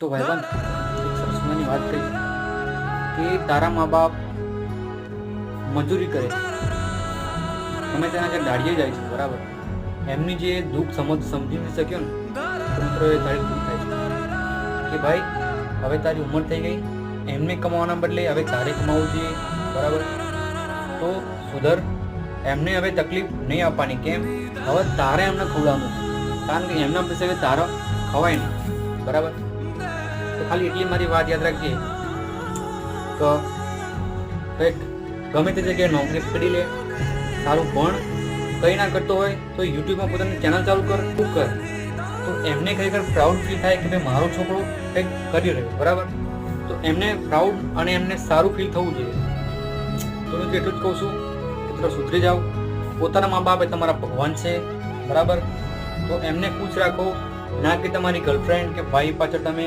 તો ભાઈબંધ એક સરસ મજાની વાત કહી કે તારા મા બાપ મજૂરી કરે છે, તમે તેના જે દાડીએ જાય છે બરાબર, એમની જે દુઃખ સમજી નથી શક્યો ને તો મિત્રો એ તારી દુઃખ થાય છે કે ભાઈ હવે તારી ઉંમર થઈ ગઈ, એમને કમાવાના બદલે હવે તારે કમાવું જોઈએ બરાબર. તો સુધર, એમને હવે તકલીફ નહીં આપવાની. કેમ? હવે તારે એમને ખવડાવવાનું છે, કારણ કે એમના પૈસા હવે તારા ખવાય નહીં બરાબર. તો ખાલી એટલી મારી વાત યાદ રાખજે તો કંઈક ગમે તે જગ્યાએ નોકરી પકડી લે, સારું ભણ, કંઈ ના કરતો હોય તો યુટ્યુબમાં પોતાની ચેનલ ચાલુ કર, શું કર, તો એમને ખરેખર પ્રાઉડ ફીલ થાય કે ભાઈ મારો છોકરો કંઈક કરી રહ્યો બરાબર. તો એમને પ્રાઉડ અને એમને સારું ફીલ થવું જોઈએ. તો હું એટલું જ કહું છું કે થોડા સુધરી જાઓ. પોતાના મા બાપ એ તમારા ભગવાન છે બરાબર. તો એમને ખુશ રાખો, ના કે તમારી ગર્લફ્રેન્ડ કે ભાઈ પાછળ તમે